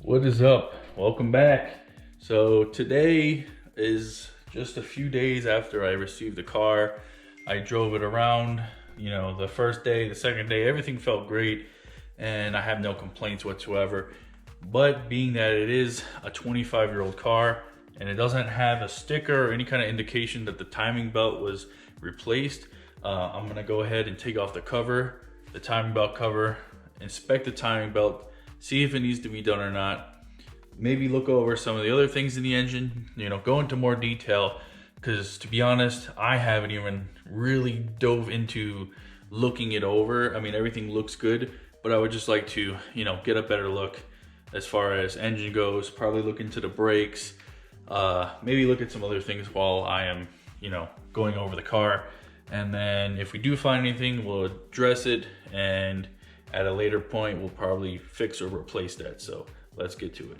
What is up? Welcome back. So today is just a few days after I received the car. I drove it around, the first day, the second day, everything felt great and I have no complaints whatsoever. But being that it is a 25-year-old car and it doesn't have a sticker or any kind of indication that the timing belt was replaced, I'm gonna go ahead and take off the cover, the timing belt cover, inspect the timing belt, see if it needs to be done or not. Maybe look over some of the other things in the engine, go into more detail, because to be honest, I haven't even really dove into looking it over. I mean, everything looks good, but I would just like to, get a better look as far as engine goes, probably look into the brakes, maybe look at some other things while I am, going over the car. And then if we do find anything, we'll address it, and at a later point, we'll probably fix or replace that. So let's get to it.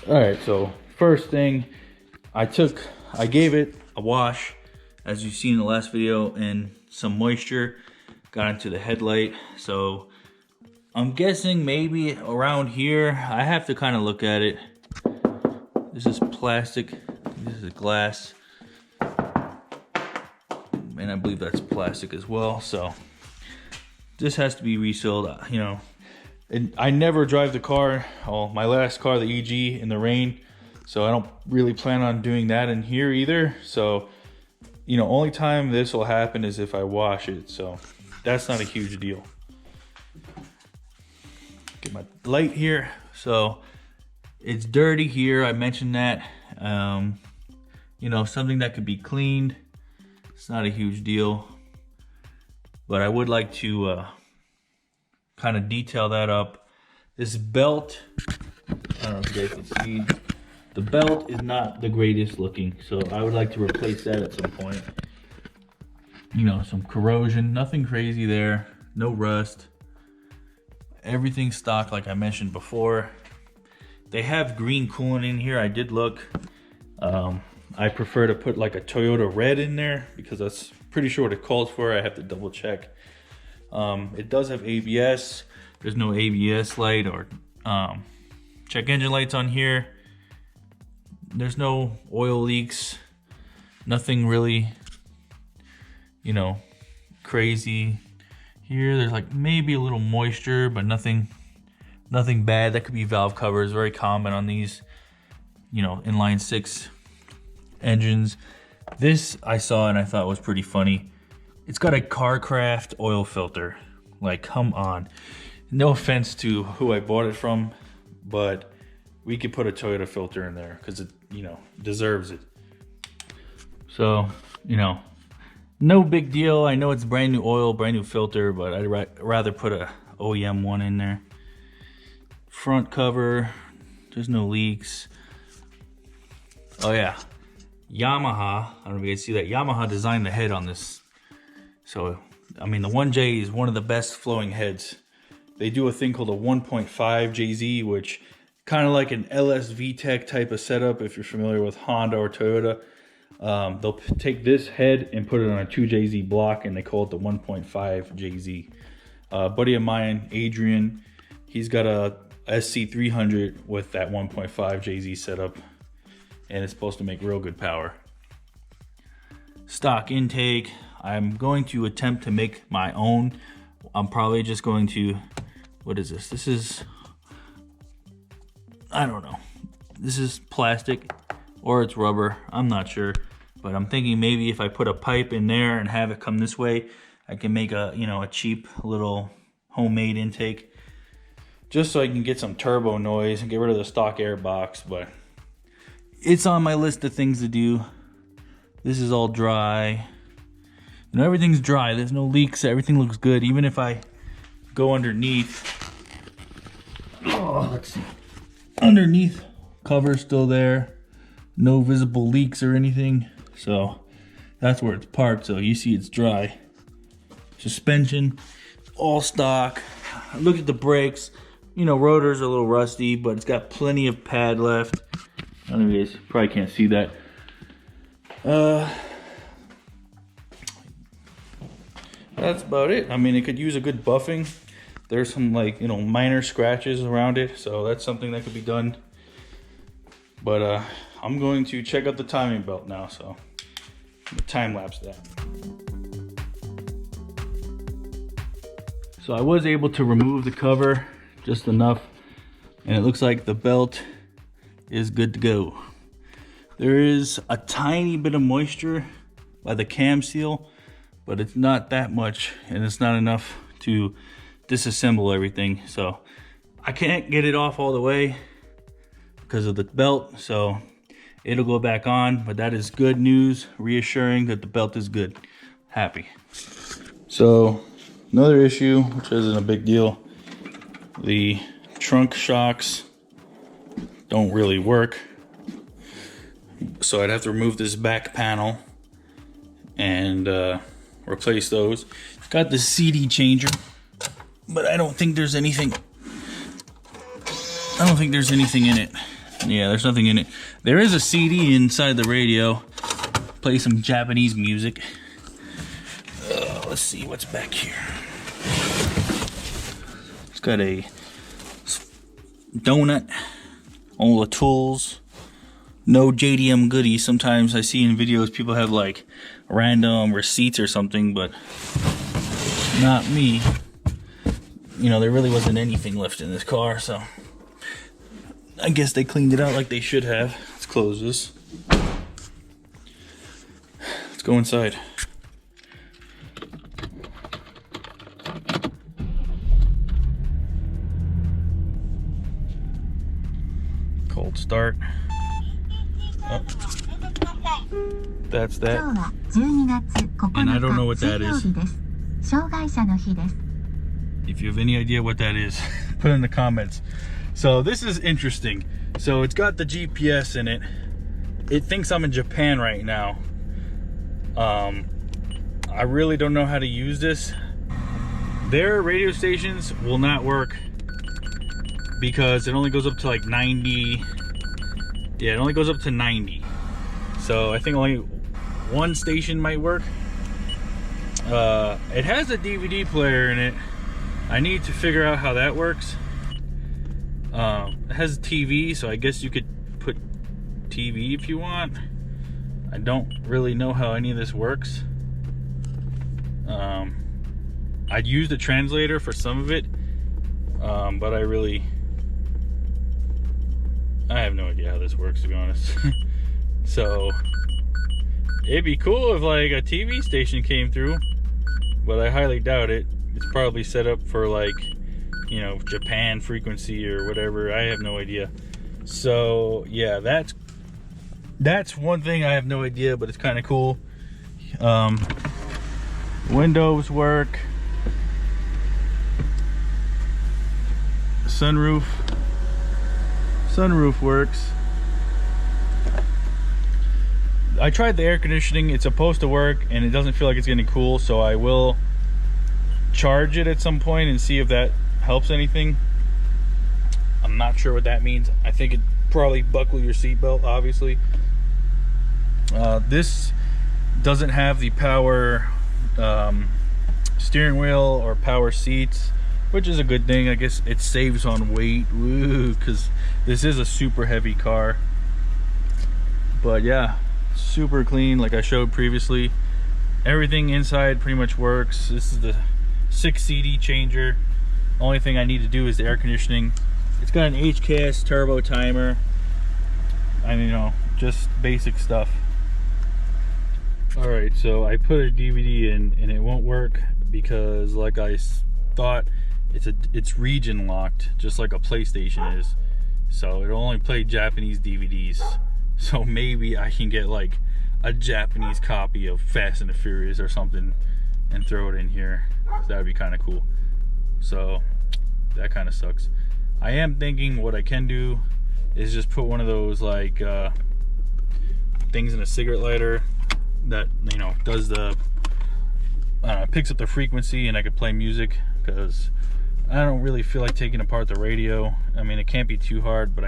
All right, so first thing, I gave it a wash, as you've seen in the last video, and some moisture got into the headlight. So I'm guessing maybe around here. I have to kind of look at it. This is plastic, this is glass, and I believe that's plastic as well. So this has to be resealed, And I never drive the car, my last car, the EG, in the rain. So I don't really plan on doing that in here either. So, only time this will happen is if I wash it. So that's not a huge deal. Get my light here. So it's dirty here. I mentioned that. Something that could be cleaned. It's not a huge deal. But I would like to kind of detail that up. This belt, I don't know if you guys can see, the belt is not the greatest looking, so I would like to replace that at some point. Some corrosion, nothing crazy there, no rust. Everything stock like I mentioned before. They have green coolant in here, I did look. I prefer to put like a Toyota red in there because that's pretty sure what it calls for. I have to double check. It does have ABS. There's no ABS light or check engine lights on here. There's no oil leaks. Nothing really, crazy. Here, there's like maybe a little moisture, but nothing bad. That could be valve covers. Very common on these, inline six engines. This I saw and I thought was pretty funny. It's got a CarCraft oil filter. Like, come on. No offense to who I bought it from, but we could put a Toyota filter in there because it, deserves it. So, no big deal. I know it's brand new oil, brand new filter, but I'd rather put a OEM one in there. Front cover, there's no leaks. Oh yeah, Yamaha, I don't know if you guys see that. Yamaha designed the head on this. So, the 1J is one of the best flowing heads. They do a thing called a 1.5 JZ, which kind of like an LS VTEC type of setup if you're familiar with Honda or Toyota. They'll take this head and put it on a 2JZ block, and they call it the 1.5 JZ. A buddy of mine, Adrian, he's got a SC300 with that 1.5 JZ setup, and it's supposed to make real good power. Stock intake. I'm going to attempt to make my own. I'm probably just going to, what is this? This is, I don't know. This is plastic or it's rubber. I'm not sure, but I'm thinking maybe if I put a pipe in there and have it come this way, I can make a, a cheap little homemade intake just so I can get some turbo noise and get rid of the stock air box. But it's on my list of things to do. This is all dry. Everything's dry. There's no leaks. Everything looks good. Even if I go underneath. Oh, let's see. Underneath, cover's still there. No visible leaks or anything. So that's where it's parked. So you see it's dry. Suspension, all stock. Look at the brakes. Rotor's a little rusty, but it's got plenty of pad left. I don't know, you guys probably can't see that. That's about it. I mean, it could use a good buffing. There's some, like, you know, minor scratches around it, so that's something that could be done. But I'm going to check out the timing belt now, so time lapse that. So I was able to remove the cover just enough, and it looks like the belt is good to go. There is a tiny bit of moisture by the cam seal, but it's not that much, and it's not enough to disassemble everything. So I can't get it off all the way because of the belt, so it'll go back on. But that is good news, reassuring that the belt is good. Happy. So another issue, which isn't a big deal, the trunk shocks don't really work, so I'd have to remove this back panel and replace those. Got the CD changer, but I don't think there's anything in it. Yeah, there's nothing in it. There is a CD inside the radio. Play some Japanese music. Let's see what's back here. It's got a donut, all the tools, no JDM goodies. Sometimes I see in videos people have like random receipts or something, but not me. You know, there really wasn't anything left in this car, so I guess they cleaned it out like they should have. Let's close this. Let's go inside. Cold start. Oh. That's that. And I don't know what that is. If you have any idea what that is, put it in the comments. So this is interesting. So it's got the GPS in it. It thinks I'm in Japan right now. I really don't know how to use this. Their radio stations will not work because it only goes up to like 90. Yeah, it only goes up to 90. So I think only one station might work. It has a DVD player in it. I need to figure out how that works. It has a TV, so I guess you could put TV if you want. I don't really know how any of this works. I'd use the translator for some of it, but I have no idea how this works, to be honest. So it'd be cool if like a TV station came through, but I highly doubt it. It's probably set up for like, you know, Japan frequency or whatever. I have no idea. So yeah, that's one thing I have no idea, but it's kind of cool. Windows work. Sunroof works. I tried the air conditioning. It's supposed to work and it doesn't feel like it's getting cool, so I will charge it at some point and see if that helps anything. I'm not sure what that means. I think it probably buckle your seatbelt, obviously. This doesn't have the power steering wheel or power seats, which is a good thing. I guess it saves on weight. Woo, because this is a super heavy car. But yeah, super clean like I showed previously. Everything inside pretty much works. This is the 6 CD changer. Only thing I need to do is the air conditioning. It's got an HKS turbo timer. And you know, just basic stuff. Alright, so I put a DVD in and it won't work because, like I thought, it's region locked, just like a PlayStation is. So it'll only play Japanese DVDs. So maybe I can get like a Japanese copy of Fast and the Furious or something and throw it in here. That would be kind of cool. So that kind of sucks. I am thinking what I can do is just put one of those like things in a cigarette lighter that, you know, does the picks up the frequency, and I could play music, because I don't really feel like taking apart the radio. I mean, it can't be too hard, but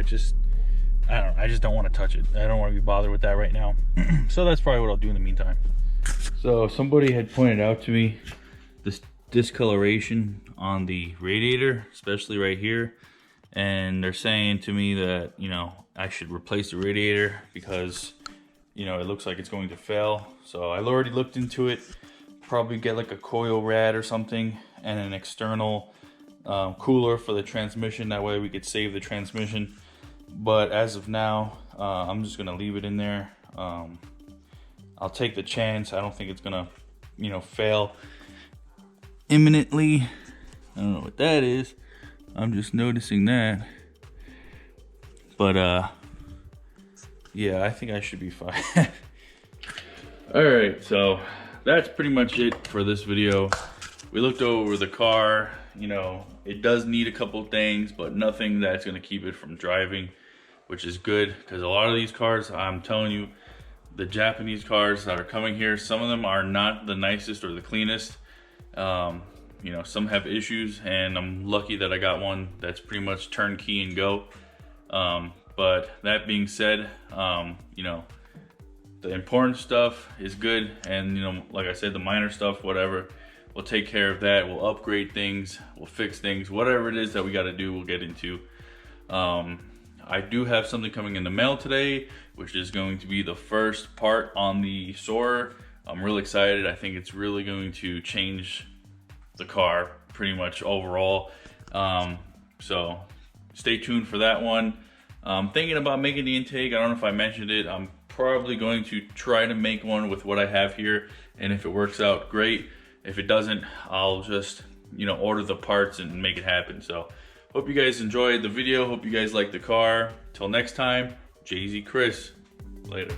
I don't know, I just don't want to touch it. I don't want to be bothered with that right now. So that's probably what I'll do in the meantime. So somebody had pointed out to me this discoloration on the radiator, especially right here. And they're saying to me that, you know, I should replace the radiator because, you know, it looks like it's going to fail. So I already looked into it. Probably get like a coil rad or something and an external cooler for the transmission. That way we could save the transmission. But as of now, I'm just gonna leave it in there. I'll take the chance. I don't think it's gonna, you know, fail imminently. I don't know what that is. I'm just noticing that. But yeah, I think I should be fine. All right, so that's pretty much it for this video. We looked over the car. You know, it does need a couple things, but nothing that's gonna keep it from driving, which is good, because a lot of these cars, I'm telling you, the Japanese cars that are coming here, some of them are not the nicest or the cleanest. You know, some have issues, and I'm lucky that I got one that's pretty much turnkey and go. But that being said, you know, the important stuff is good, and you know, like I said, the minor stuff, whatever, we'll take care of that. We'll upgrade things, we'll fix things, whatever it is that we got to do, we'll get into. I do have something coming in the mail today, which is going to be the first part on the Soarer. I'm really excited. I think it's really going to change the car pretty much overall. So stay tuned for that one. I'm thinking about making the intake. I don't know if I mentioned it. I'm probably going to try to make one with what I have here, and if it works out, great. If it doesn't, I'll just, you know, order the parts and make it happen. So hope you guys enjoyed the video. Hope you guys like the car. Till next time, Jay-Z Chris. Later.